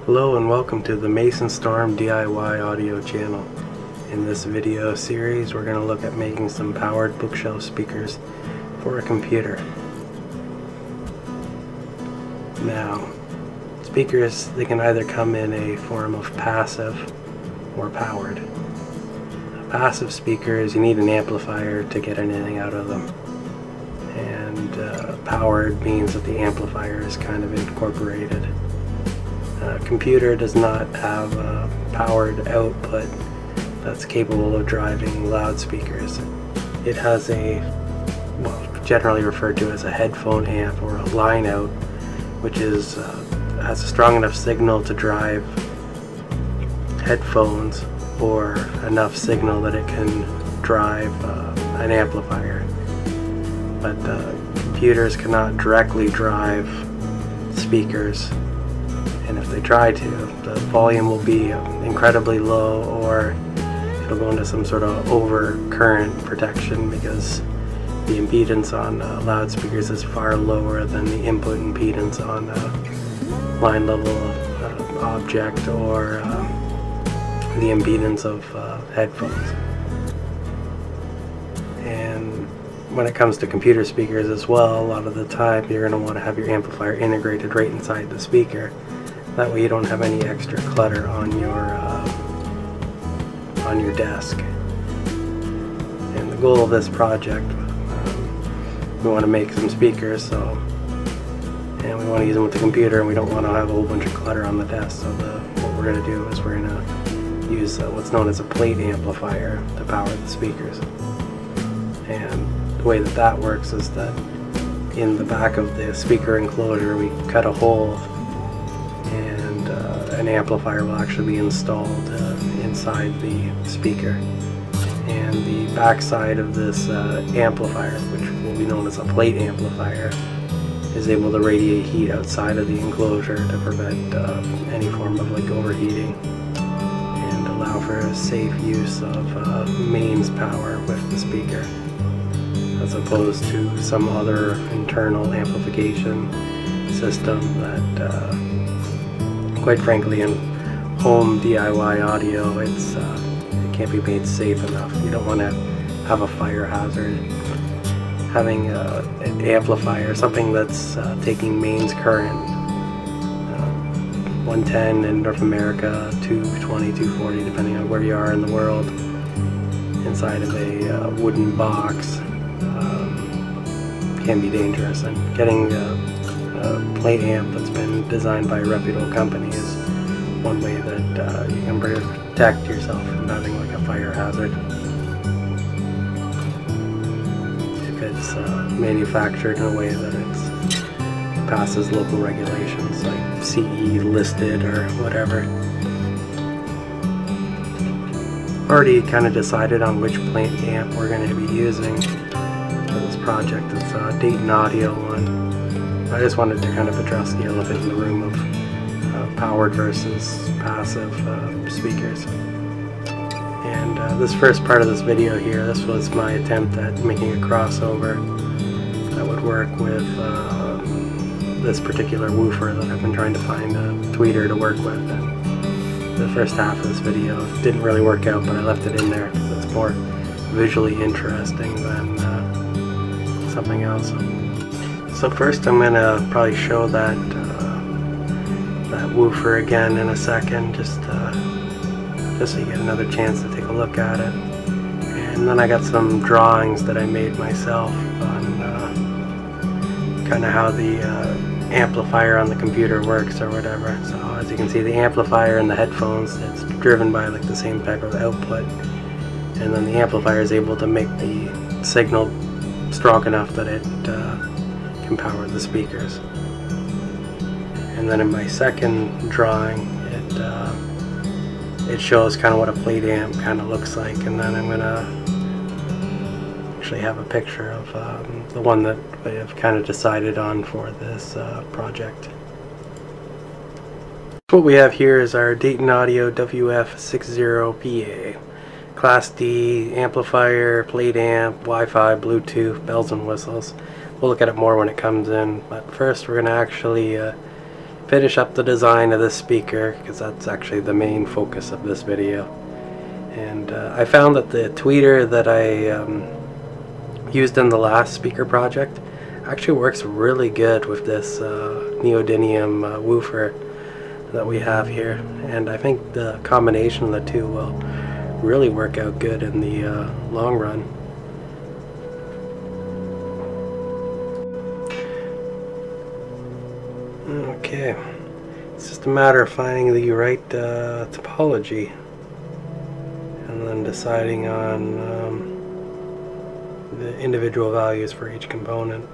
Hello and welcome to the Mason Storm DIY audio channel. In this video series we're going to look at making some powered bookshelf speakers for a computer. Now, speakers, they can either come in a form of passive or powered. Passive speakers, you need an amplifier to get anything out of them. And powered means that the amplifier is kind of incorporated. A computer does not have a powered output that's capable of driving loudspeakers. It has a, generally referred to as a headphone amp or a line out, which is has a strong enough signal to drive headphones or enough signal that it can drive an amplifier. But computers cannot directly drive speakers. And if they try to, the volume will be incredibly low, or it'll go into some sort of overcurrent protection because the impedance on loudspeakers is far lower than the input impedance on a line level object or the impedance of headphones. And when it comes to computer speakers as well, a lot of the time you're going to want to have your amplifier integrated right inside the speaker. That way you don't have any extra clutter on your desk. And the goal of this project, we want to make some speakers, and we want to use them with the computer, and we don't want to have a whole bunch of clutter on the desk. So what we're going to do is we're going to use what's known as a plate amplifier to power the speakers. And the way that works is that in the back of the speaker enclosure we cut a hole, and an amplifier will actually be installed inside the speaker. And the back side of this amplifier, which will be known as a plate amplifier, is able to radiate heat outside of the enclosure to prevent any form of overheating and allow for a safe use of mains power with the speaker, as opposed to some other internal amplification system that quite frankly in home DIY audio it can't be made safe enough. You don't want to have a fire hazard. Having an amplifier, something that's taking mains current, 110 in North America, 220, 240 depending on where you are in the world, inside of a wooden box can be dangerous. And getting a plate amp that's been designed by a reputable company is one way that you can protect yourself from having a fire hazard. If it's manufactured in a way that it passes local regulations like CE listed or whatever. Already kind of decided on which plate amp we're going to be using for this project. It's a Dayton Audio one. I just wanted to kind of address the elephant in the room of powered versus passive speakers. And this first part of this video here, this was my attempt at making a crossover that would work with this particular woofer that I've been trying to find a tweeter to work with. And the first half of this video didn't really work out, but I left it in there because it's more visually interesting than something else. So first I'm going to probably show that woofer again in a second, just so you get another chance to take a look at it. And then I got some drawings that I made myself on kind of how the amplifier on the computer works or whatever. So as you can see, the amplifier and the headphones, it's driven by the same type of output, and then the amplifier is able to make the signal strong enough that it can power the speakers. And then in my second drawing it shows kind of what a plate amp kind of looks like, and then I'm gonna actually have a picture of the one that I've kind of decided on for this project. What we have here is our Dayton Audio WF60PA Class D amplifier, plate amp, Wi-Fi, Bluetooth, bells and whistles. We'll look at it more when it comes in, but first we're going to actually finish up the design of this speaker, because that's actually the main focus of this video. And I found that the tweeter that I used in the last speaker project actually works really good with this neodymium woofer that we have here, and I think the combination of the two will really work out good in the long run. Okay, it's just a matter of finding the right topology and then deciding on the individual values for each component,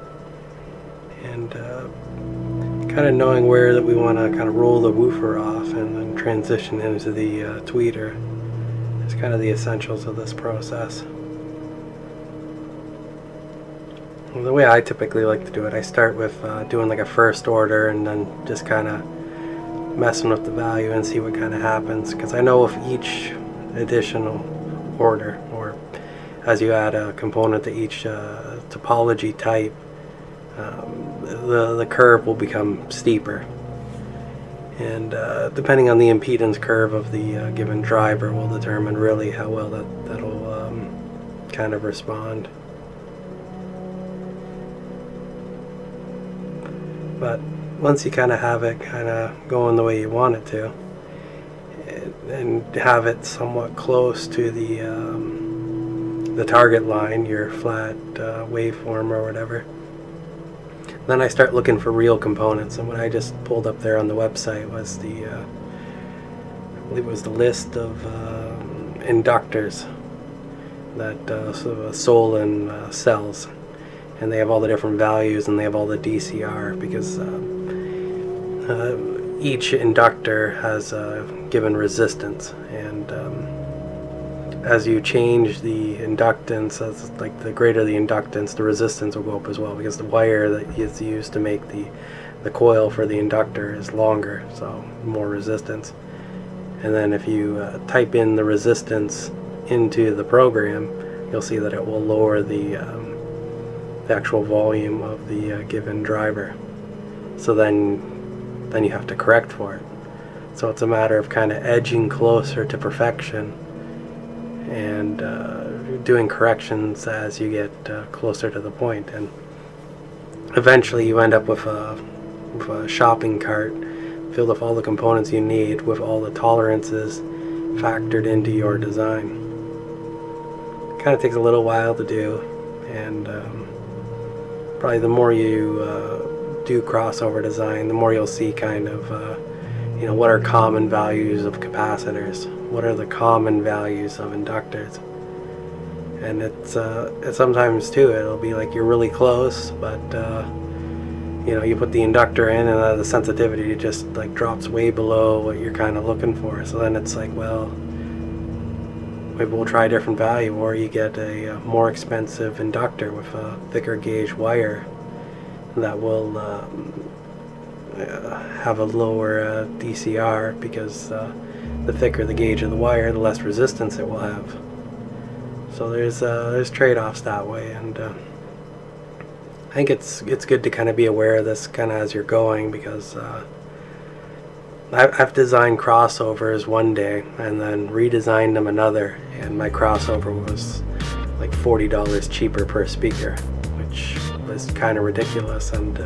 and kind of knowing where that we want to kind of roll the woofer off and then transition into the tweeter is kind of the essentials of this process. And the way I typically like to do it, I start with doing like a first order and then just kind of messing with the value and see what kind of happens, because I know with each additional order, or as you add a component to each topology type, the curve will become steeper, and depending on the impedance curve of the given driver will determine really how well that'll kind of respond. But once you kind of have it kind of going the way you want it to, and have it somewhat close to the target line, your flat waveform or whatever, then I start looking for real components. And what I just pulled up there on the website was the I believe it was the list of inductors that Solon sells, and they have all the different values and they have all the DCR, because each inductor has a given resistance, and as you change the inductance, as like the greater the inductance, the resistance will go up as well, because the wire that is used to make the coil for the inductor is longer, so more resistance. And then if you type in the resistance into the program, you'll see that it will lower the actual volume of the given driver. So then you have to correct for it. So it's a matter of kind of edging closer to perfection and doing corrections as you get closer to the point, and eventually you end up with a shopping cart filled with all the components you need, with all the tolerances factored into your design. It kind of takes a little while to do, and probably the more you do crossover design, the more you'll see kind of what are common values of capacitors, what are the common values of inductors. And it's sometimes too, it'll be like you're really close, but you put the inductor in and the sensitivity just like drops way below what you're kind of looking for. So then it's like, well, maybe we'll try a different value, or you get a more expensive inductor with a thicker gauge wire that will have a lower DCR, because the thicker the gauge of the wire, the less resistance it will have. So there's trade-offs that way, and I think it's good to kind of be aware of this kind of as you're going, because I've designed crossovers one day and then redesigned them another, and my crossover was like $40 cheaper per speaker, which was kind of ridiculous. And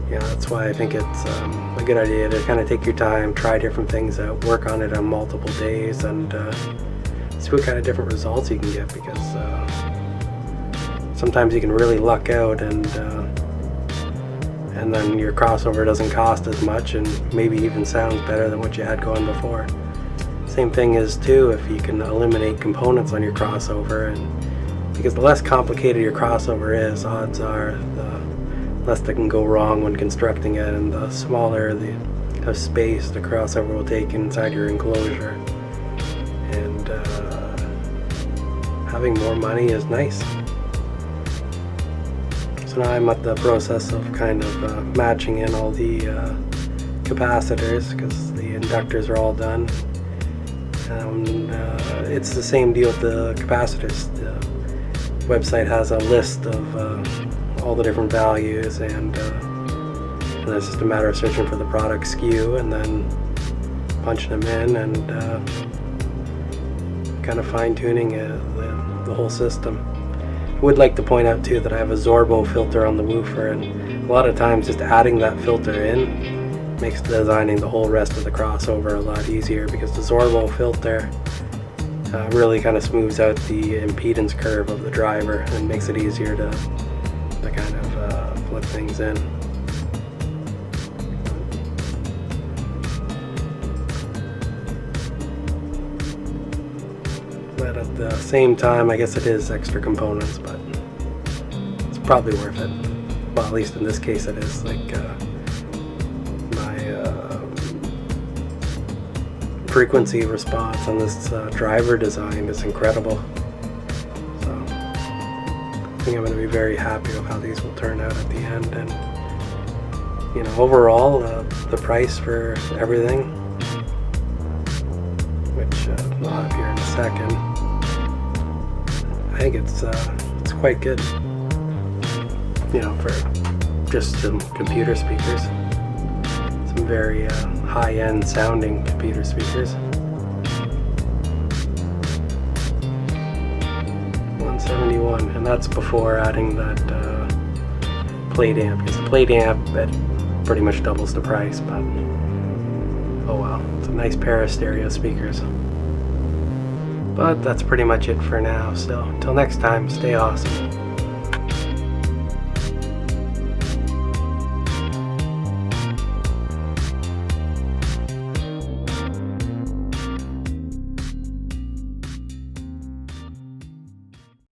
that's why I think it's a good idea to kind of take your time, try different things out, work on it on multiple days, and see what kind of different results you can get, because sometimes you can really luck out, and then your crossover doesn't cost as much and maybe even sounds better than what you had going before. Same thing is too if you can eliminate components on your crossover, and because the less complicated your crossover is, odds are the less that can go wrong when constructing it, and the smaller the space the crossover will take inside your enclosure. And having more money is nice. So now I'm at the process of kind of matching in all the capacitors, because the inductors are all done. It's the same deal with the capacitors. The website has a list of all the different values, and And it's just a matter of searching for the product SKU and then punching them in and kind of fine-tuning the whole system. I would like to point out too that I have a Zorbo filter on the woofer, and a lot of times just adding that filter in makes designing the whole rest of the crossover a lot easier, because the Zorbo filter really kind of smooths out the impedance curve of the driver and makes it easier to kind of flip things in. But at the same time, I guess it is extra components, but it's probably worth it. Well, at least in this case it is. Like my frequency response on this driver design is incredible. So I think I'm going to be very happy with how these will turn out at the end. And you know, overall, the price for everything, which I'll have here in a second, I think it's quite good. You know, for just some computer speakers, some very high-end sounding computer speakers. 171, and that's before adding that plate amp. Because the plate amp, it pretty much doubles the price, but oh well, it's a nice pair of stereo speakers. But that's pretty much it for now, so until next time, stay awesome.